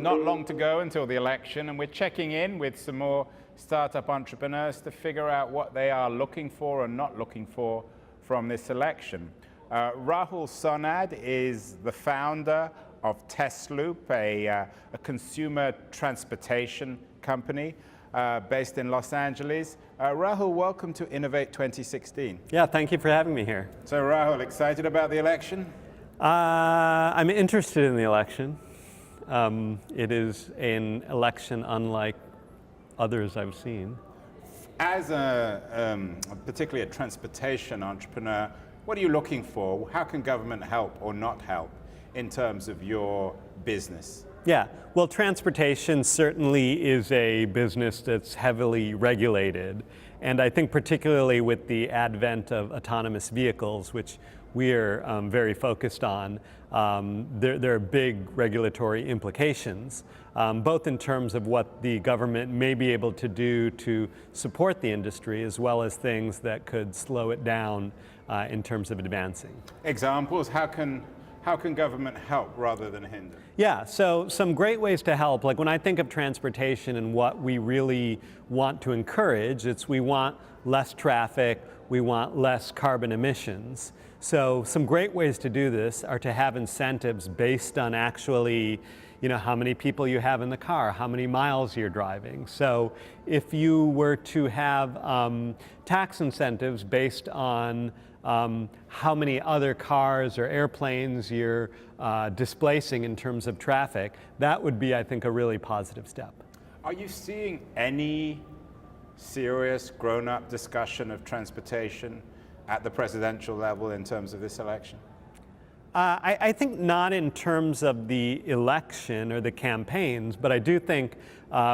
not long to go until the election, and we're checking in with some more startup entrepreneurs to figure out what they are looking for and not looking for from this election. Rahul Sonnad is the founder of Tesloop, a consumer transportation company based in Los Angeles. Rahul, welcome to Innovate 2016. Yeah, thank you for having me here. So Rahul, excited about the election? I'm interested in the election. It is an election unlike others I've seen. As particularly a transportation entrepreneur, what are you looking for? How can government help or not help in terms of your business? Yeah, well, transportation certainly is a business that's heavily regulated. And I think particularly with the advent of autonomous vehicles, which we're very focused on, there are big regulatory implications, both in terms of what the government may be able to do to support the industry, as well as things that could slow it down in terms of advancing. Examples? How can government help rather than hinder? Yeah, so some great ways to help. Like when I think of transportation and what we really want to encourage, we want less traffic, we want less carbon emissions. So some great ways to do this are to have incentives based on actually, how many people you have in the car, how many miles you're driving. So if you were to have tax incentives based on how many other cars or airplanes you're displacing in terms of traffic, that would be, I think, a really positive step. Are you seeing any serious grown-up discussion of transportation at the presidential level in terms of this election? I think not in terms of the election or the campaigns, but I do think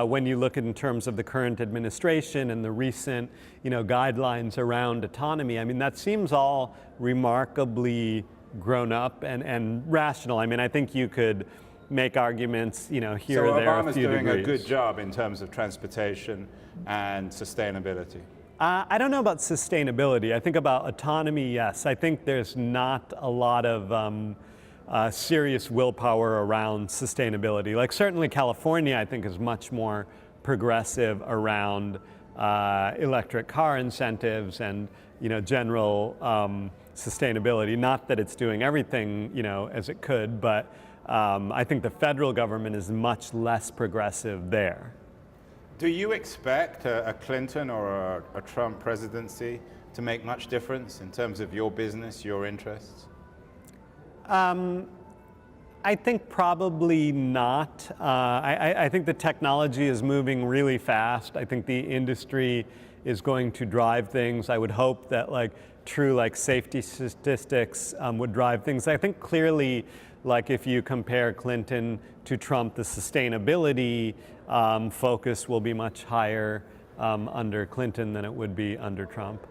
when you look in terms of the current administration and the recent guidelines around autonomy, I mean, that seems all remarkably grown up and rational. I mean, I think you could make arguments here or there a few degrees. So Obama's doing a good job in terms of transportation and sustainability? I don't know about sustainability. I think about autonomy, yes. I think there's not a lot of serious willpower around sustainability. Like certainly California, I think, is much more progressive around electric car incentives and general sustainability. Not that it's doing everything as it could, but I think the federal government is much less progressive there. Do you expect a Clinton or a Trump presidency to make much difference in terms of your business, your interests? I think probably not. I think the technology is moving really fast. I think the industry is going to drive things. I would hope that true safety statistics would drive things. I think clearly, if you compare Clinton to Trump, the sustainability focus will be much higher under Clinton than it would be under Trump.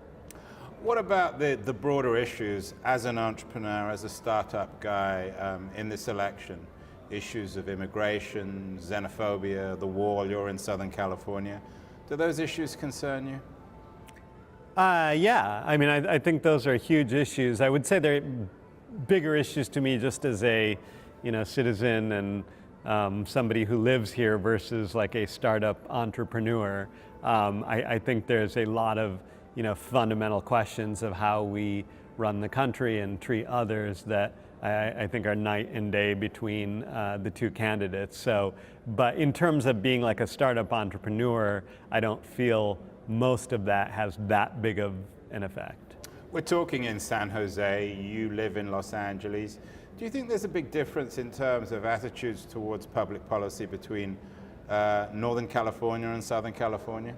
What about the broader issues as an entrepreneur, as a startup guy in this election? Issues of immigration, xenophobia, the wall, you're in Southern California. Do those issues concern you? Yeah, I mean, I think those are huge issues. I would say they're bigger issues to me just as a citizen and somebody who lives here versus a startup entrepreneur. I think there's a lot of fundamental questions of how we run the country and treat others that I think are night and day between the two candidates. So, but in terms of being a startup entrepreneur, I don't feel most of that has that big of an effect. We're talking in San Jose, you live in Los Angeles. Do you think there's a big difference in terms of attitudes towards public policy between Northern California and Southern California?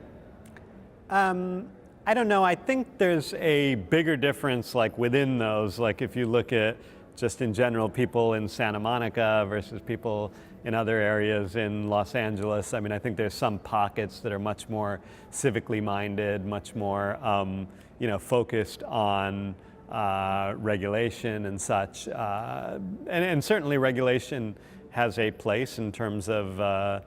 I don't know. I think there's a bigger difference within those. If you look at just in general people in Santa Monica versus people in other areas in Los Angeles. I mean, I think there's some pockets that are much more civically minded, much more focused on regulation and such. And certainly regulation has a place in terms of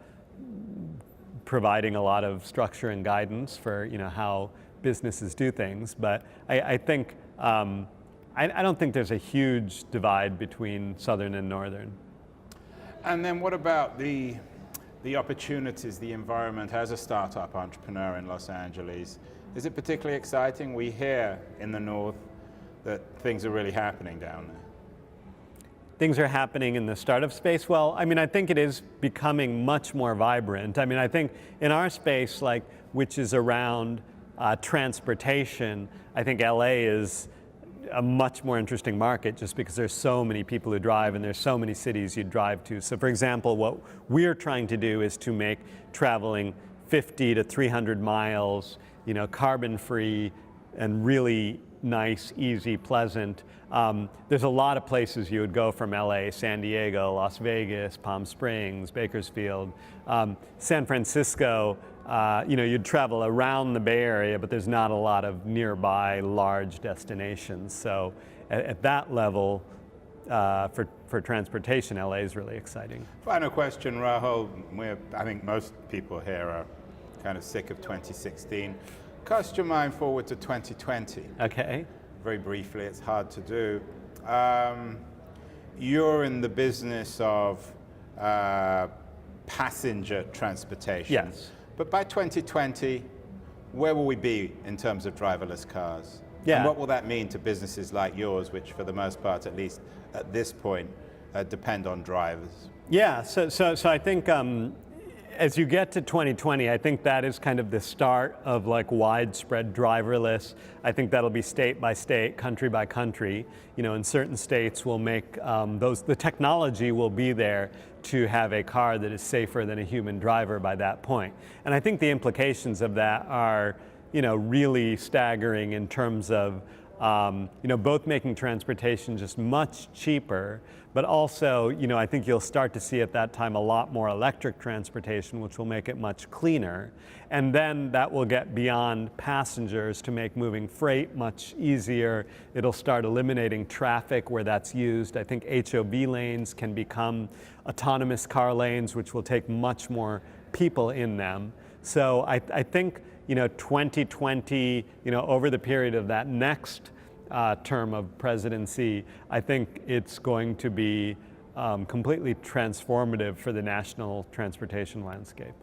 providing a lot of structure and guidance for how businesses do things. But I think I don't think there's a huge divide between Southern and Northern. And then what about the opportunities, the environment as a startup entrepreneur in Los Angeles? Is it particularly exciting? We hear in the north that things are really happening down there. Things are happening in the startup space. Well, I mean, I think it is becoming much more vibrant. I mean, I think in our space, like, which is around transportation, I think LA is a much more interesting market just because there's so many people who drive and there's so many cities you drive to. So for example, what we're trying to do is to make traveling 50 to 300 miles, you know, carbon free and really nice, easy, pleasant. There's a lot of places you would go from LA, San Diego, Las Vegas, Palm Springs, Bakersfield, San Francisco. You know, you'd travel around the Bay Area, but there's not a lot of nearby large destinations. So at that level, for transportation, LA is really exciting. Final question, Rahul. I think most people here are kind of sick of 2016. Cast your mind forward to 2020. Okay. Very briefly, it's hard to do. You're in the business of passenger transportation. Yes. But by 2020, where will we be in terms of driverless cars? Yeah. And what will that mean to businesses like yours, which for the most part, at least at this point, depend on drivers? Yeah, so I think as you get to 2020, I think that is kind of the start of like widespread driverless. I think that'll be state by state, country by country. You know, in certain states will make the technology will be there to have a car that is safer than a human driver by that point. And I think the implications of that are, you know, really staggering in terms of, you know, both making transportation just much cheaper, but also, you know, I think you'll start to see at that time a lot more electric transportation, which will make it much cleaner. And then that will get beyond passengers to make moving freight much easier. It'll start eliminating traffic where that's used. I think HOV lanes can become autonomous car lanes, which will take much more people in them. So I think, you know, 2020, you know, over the period of that next term of presidency, I think it's going to be completely transformative for the national transportation landscape.